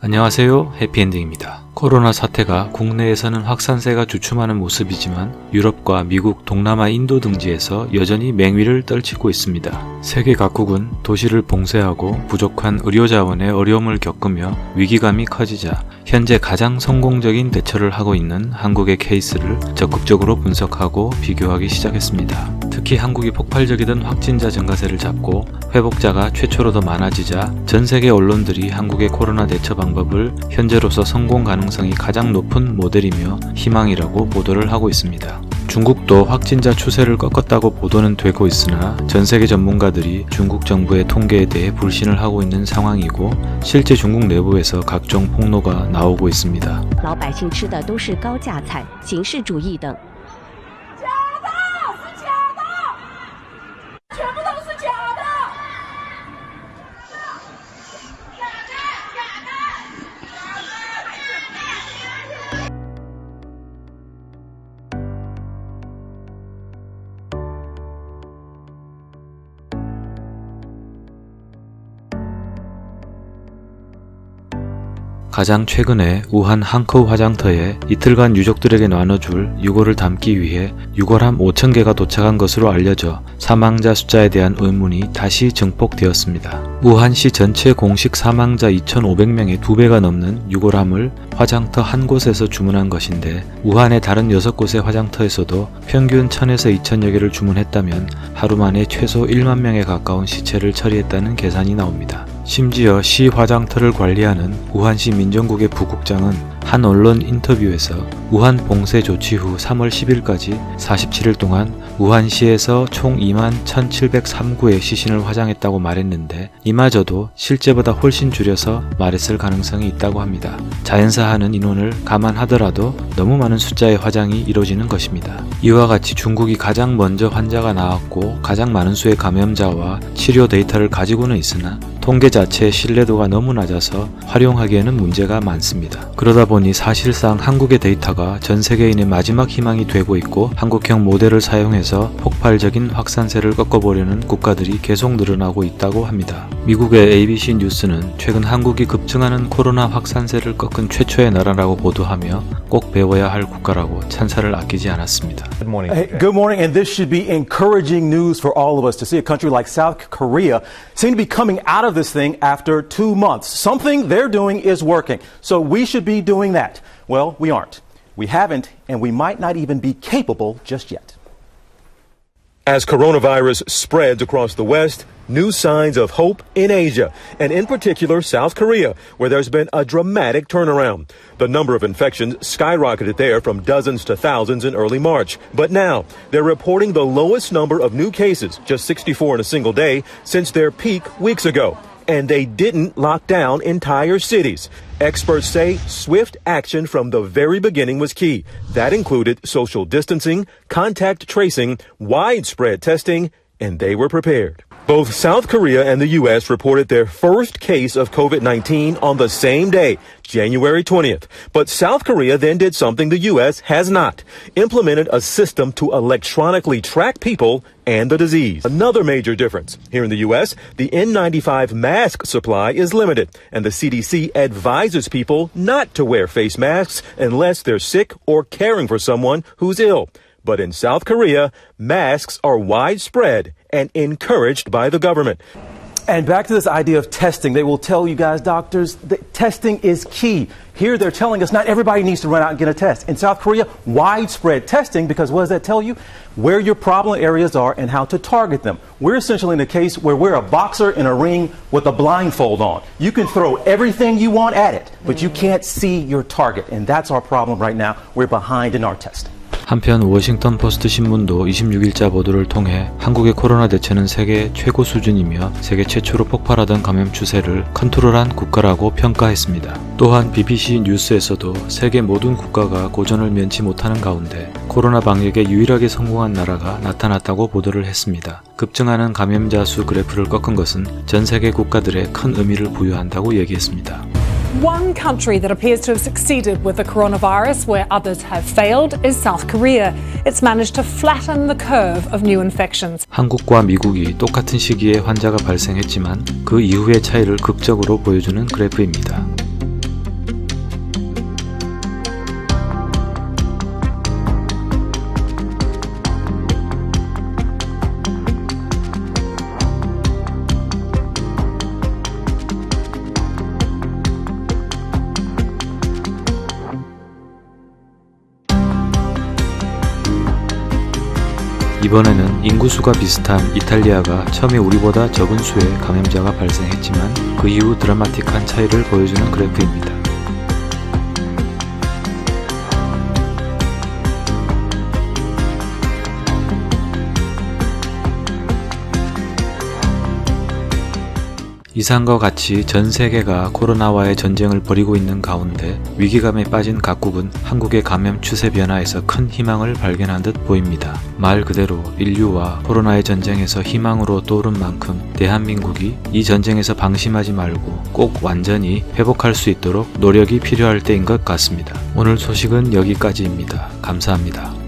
안녕하세요, 해피엔딩입니다. 코로나 사태가 국내에서는 확산세가 주춤하는 모습이지만 유럽과 미국, 동남아, 인도 등지에서 여전히 맹위를 떨치고 있습니다. 세계 각국은 도시를 봉쇄하고 부족한 의료 자원에 어려움을 겪으며 위기감이 커지자 현재 가장 성공적인 대처를 하고 있는 한국의 케이스를 적극적으로 분석하고 비교하기 시작했습니다. 특히 한국이 폭발적이던 확진자 증가세를 잡고 회복자가 최초로 더 많아지자 전 세계 언론들이 한국의 코로나 대처 방법을 현재로서 성공 가능성이 가장 높은 모델이며 희망이라고 보도를 하고 있습니다. 중국도 확진자 추세를 꺾었다고 보도는 되고 있으나 전 세계 전문가들이 중국 정부의 통계에 대해 불신을 하고 있는 상황이고 실제 중국 내부에서 각종 폭로가 나오고 있습니다. 老百姓吃的都是高价菜、形式主义等。 가장 최근에 우한 한커우 화장터에 이틀간 유족들에게 나눠줄 유골을 담기 위해 유골함 5,000개가 도착한 것으로 알려져 사망자 숫자에 대한 의문이 다시 증폭되었습니다. 우한시 전체 공식 사망자 2,500명의 2배가 넘는 유골함을 화장터 한 곳에서 주문한 것인데 우한의 다른 6곳의 화장터에서도 평균 1,000에서 2,000여 개를 주문했다면 하루 만에 최소 1만 명에 가까운 시체를 처리했다는 계산이 나옵니다. 심지어 시 화장터를 관리하는 우한시 민정국의 부국장은 한 언론 인터뷰에서 우한 봉쇄 조치 후 3월 10일까지 47일 동안 우한시에서 총 21,703구의 시신을 화장했다고 말했는데 이마저도 실제보다 훨씬 줄여서 말했을 가능성이 있다고 합니다. 자연사하는 인원을 감안하더라도 너무 많은 숫자의 화장이 이뤄지는 것입니다. 이와 같이 중국이 가장 먼저 환자가 나왔고 가장 많은 수의 감염자와 치료 데이터를 가지고는 있으나 통계 자체의 신뢰도가 너무 낮아서 활용하기에는 문제가 많습니다. 그러다 보니 사실상 한국의 데이터가 전 세계인의 마지막 희망이 되고 있고 한국형 모델을 사용해서 폭발적인 확산세를 꺾어보려는 국가들이 계속 늘어나고 있다고 합니다. 미국의 ABC 뉴스는 최근 한국이 급증하는 코로나 확산세를 꺾은 최초의 나라라고 보도하며 꼭 배워야 할 국가라고 찬사를 아끼지 않았습니다. Good morning. Hey, good morning, and this should be encouraging news for all of us to see a country like South Korea seem to be coming out of this thing after 2 months. Something they're doing is working, so we should be doing that. Well, we aren't. We haven't, and we might not even be capable just yet. As coronavirus spreads across the West, new signs of hope in Asia, and in particular South Korea, where there's been a dramatic turnaround. The number of infections skyrocketed there from dozens to thousands in early March. But now, they're reporting the lowest number of new cases, just 64 in a single day, since their peak weeks ago. And they didn't lock down entire cities. Experts say swift action from the very beginning was key. That included social distancing, contact tracing, widespread testing, and they were prepared. Both South Korea and the U.S. reported their first case of COVID-19 on the same day, January 20th. But South Korea then did something the U.S. has not, implemented a system to electronically track people and the disease. Another major difference. Here in the U.S., the N95 mask supply is limited, and the CDC advises people not to wear face masks unless they're sick or caring for someone who's ill. But in South Korea, masks are widespread and encouraged by the government. And back to this idea of testing, they will tell you guys, doctors, that testing is key. Here they're telling us not everybody needs to run out and get a test. In South Korea, widespread testing, because what does that tell you? Where your problem areas are and how to target them. We're essentially in a case where we're a boxer in a ring with a blindfold on. You can throw everything you want at it, but you can't see your target. And that's our problem right now. We're behind in our testing. 한편 워싱턴 포스트 신문도 26일자 보도를 통해 한국의 코로나 대처는 세계 최고 수준이며 세계 최초로 폭발하던 감염 추세를 컨트롤한 국가라고 평가했습니다. 또한 BBC 뉴스에서도 세계 모든 국가가 고전을 면치 못하는 가운데 코로나 방역에 유일하게 성공한 나라가 나타났다고 보도를 했습니다. 급증하는 감염자 수 그래프를 꺾은 것은 전 세계 국가들의 큰 의미를 부여한다고 얘기했습니다. One country that appears to have succeeded with the coronavirus, where others have failed, is South Korea. It's managed to flatten the curve of new infections. 한국과 미국이 똑같은 시기에 환자가 발생했지만 그 이후의 차이를 극적으로 보여주는 그래프입니다. 이번에는 인구수가 비슷한 이탈리아가 처음에 우리보다 적은 수의 감염자가 발생했지만 그 이후 드라마틱한 차이를 보여주는 그래프입니다. 이상과 같이 전 세계가 코로나와의 전쟁을 벌이고 있는 가운데 위기감에 빠진 각국은 한국의 감염 추세 변화에서 큰 희망을 발견한 듯 보입니다. 말 그대로 인류와 코로나의 전쟁에서 희망으로 떠오른 만큼 대한민국이 이 전쟁에서 방심하지 말고 꼭 완전히 회복할 수 있도록 노력이 필요할 때인 것 같습니다. 오늘 소식은 여기까지입니다. 감사합니다.